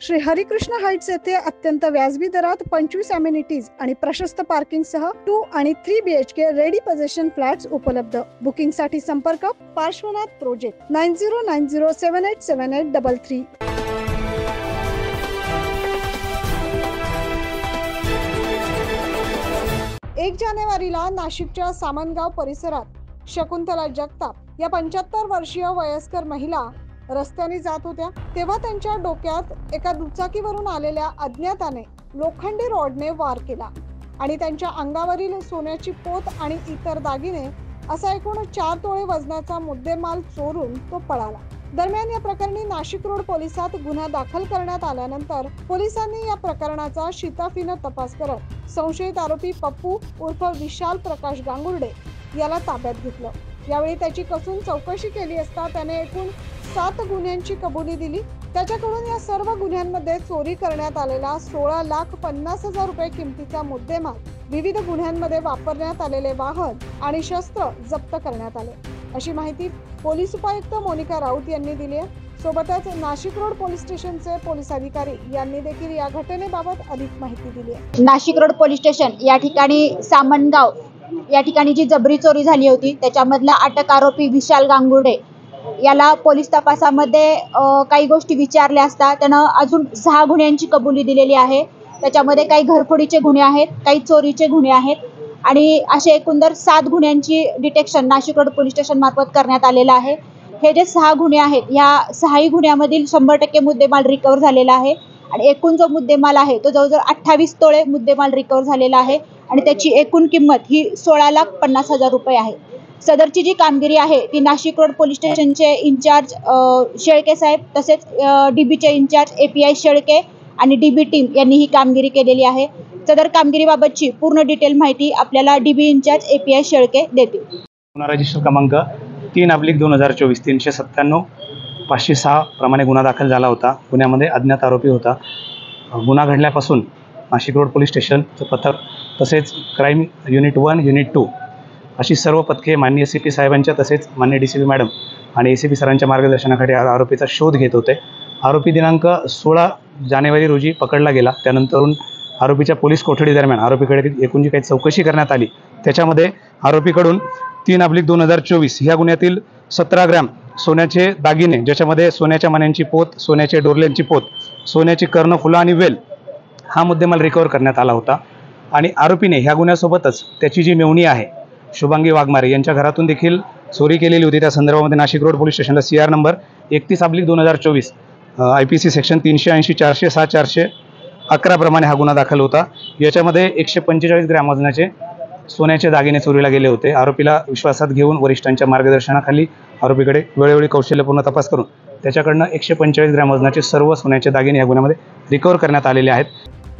Shri Harikrishna Heights येथे अत्यंत व्याजबी दरात 25 अमेनिटीज आणि प्रशस्त पार्किंग सह 2 आणि 3 BHK रेडी पोझिशन फ्लॅट्स उपलब्ध। बुकिंग साठी संपर्क पार्श्वनाथ प्रोजेक्ट 9090787833। 1 जानेवारीला नाशिकच्या सामनगाव परिसरात शकुंतला जगताप या 75 वर्षीय वयस्कर महिला रस्त्याने जात होत्या, तेव्हा त्यांच्या डोक्यात एका दुचाकीवरून आलेल्या अज्ञाताने लोखंडी रॉडने वार केला आणि त्यांच्या अंगावरील सोन्याची पोत आणि इतर दागिने असा एकूण 4 तोळे वजनाचा मुद्देमाल चोरून तो पळाला। दरम्यान या प्रकरणी नाशिक रोड पोलिसात गुन्हा दाखल करण्यात आल्यानंतर पोलिसांनी या प्रकरणाचा शिताफीने तपास करत संशयित आरोपी पप्पू उर्फ विशाल प्रकाश गांगुर्डे याला ताब्यात घेतलं। यावेळी त्याची कसून चौकशी केली असता त्याने एकूण 7 गुन्ह्यांची कबुली दिली। त्याच्याकडून या सर्व गुन्ह्यांमध्ये चोरी करण्यात आलेला 16,50,000 रुपये किमतीचा मुद्देमाल, विविध गुन्ह्यांमध्ये वापरण्यात आलेले वाहन आणि शस्त्र जप्त करण्यात आले, अशी माहिती पोलीस उपायुक्त मोनिका राऊत यांनी दिली आहे। सोबतच नाशिक रोड पोलीस स्टेशनचे पोलीस अधिकारी यांनी देखील या घटनेबाबत अधिक माहिती दिली आहे। नाशिक रोड पोलीस स्टेशन या ठिकाणी सामनगाव या ठिकाणी जी जबरी चोरी झाली होती त्याच्यामधला अटक आरोपी विशाल गांगुर्डे याला पोलीस तपासामध्ये काही गोष्टी विचारल्या असता त्यानं अजून 6 गुन्ह्यांची कबुली दिलेली आहे। त्याच्यामध्ये काही घरफोडीचे गुन्हे आहेत, काही चोरीचे गुन्हे आहेत आणि असे एकंदर 7 गुन्ह्यांची detection Nashik road police station मार्फत करण्यात आलेलं आहे। हे जे 6 गुन्हे आहेत या 6ही गुन्ह्यामधील 100% मुद्देमाल रिकव्हर झालेला आहे आणि एकूण जो मुद्देमाल आहे तो जवळजवळ 28 तोळे मुद्देमाल रिकव्हर झालेला आहे आणि त्याची एकूण किंमत ही 16,50,000 रुपये आहे। सदरची जी कामगिरी आहे ती नाशिक रोड पोलीस स्टेशनचे इंचार्ज शेळके साहेब तसेच DBचे इंचार्ज API शेळके आणि DB टीम यांनी ही कामगिरी केलेली आहे। सदर कामगिरीबाबतची पूर्ण डिटेल माहिती आपल्याला DB इंचार्ज API शेळके देतील। गुन्हा रजिस्टर क्रमांक 3/2024 397-506 प्रमाणे गुन्हा दाखल झाला होता। गुन्ह्यामध्ये अज्ञात आरोपी होता। गुन्हा घडल्यापासून नाशिक रोड पोलीस स्टेशनचं पथक तसेच क्राईम युनिट 1 युनिट 2 अशी सर्व पथके माननीय CP साहेबांच्या तसेच माननीय DCP मॅडम आणि ACP सरांच्या मार्गदर्शनाखाली आरोपीचा शोध घेत होते। आरोपी दिनांक 16 जानेवारी रोजी पकडला गेला। त्यानंतरून आरोपीच्या पोलीस कोठडी दरम्यान आरोपीकडे एकूण जी काही चौकशी करण्यात आली त्याच्यामध्ये आरोपीकडून 3/2024 ह्या गुन्ह्यातील 17 ग्रॅम सोन्याचे दागिने, ज्याच्यामध्ये सोन्याच्या मण्यांची पोत, सोन्याचे डोरल्यांची पोत, सोन्याची कर्णफुलं आणि वेल हा मुद्देमाल रिकव्हर करण्यात आला होता। आणि आरोपीने ह्या गुन्ह्यासोबतच त्याची जी मेव्हणी आहे शुभांगी वाघमारे यांच्या घरातून देखील चोरी केलेली होती। त्या संदर्भामध्ये नाशिक रोड पोलीस स्टेशनला CR नंबर 31/2024 IPC सेक्शन 380 406 411 प्रमाणे हा गुन्हा दाखल होता। याच्यामध्ये 145 ग्रॅम वजनाचे सोन्याचे दागिने चोरीला गेले होते। आरोपीला विश्वासात घेऊन वरिष्ठांच्या मार्गदर्शनाखाली आरोपीकडे वेळोवेळी कौशल्यपूर्ण तपास करून त्याच्याकडनं 145 ग्रॅम वजनाचे सर्व सोन्याचे दागिने या गुन्ह्यामध्ये रिकव्हर करण्यात आलेले आहेत।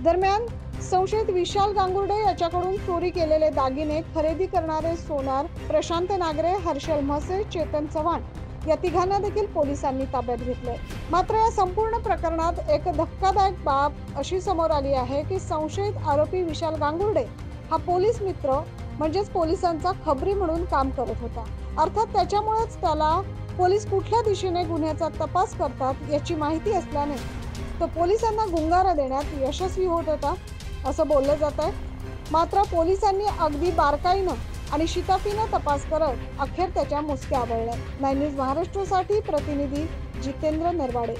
दरम्यान संशयित विशाल गांगुर्डे याच्याकडून चोरी केलेले दागिने खरेदी करणारे सोनार प्रशांत नागरे, हर्षल म्हसे, चेतन चव्हाण या तिघांना देखील पोलिसांनी ताब्यात घेतले। मात्र या संपूर्ण प्रकरणात एक धक्कादायक बाब अशी समोर आली आहे की संशयित आरोपी विशाल गांगुर्डे हा पोलीस मित्र म्हणजेच पोलिसांचा खबरी म्हणून काम करत होता। अर्थात त्याच्यामुळेच त्याला पोलीस कुठल्या दिशेने गुन्ह्याचा तपास करतात याची माहिती असल्याने तो पोलिसांना गुंगारा देण्यात यशस्वी होत होता असं बोललं जात आहे। मात्र पोलिसांनी अगदी बारकाईनं आणि शिताफीनं तपास करत अखेर त्याच्या मुसक्या आवळल्या। 9 न्यूज महाराष्ट्रासाठी प्रतिनिधी जितेंद्र नरवाडे।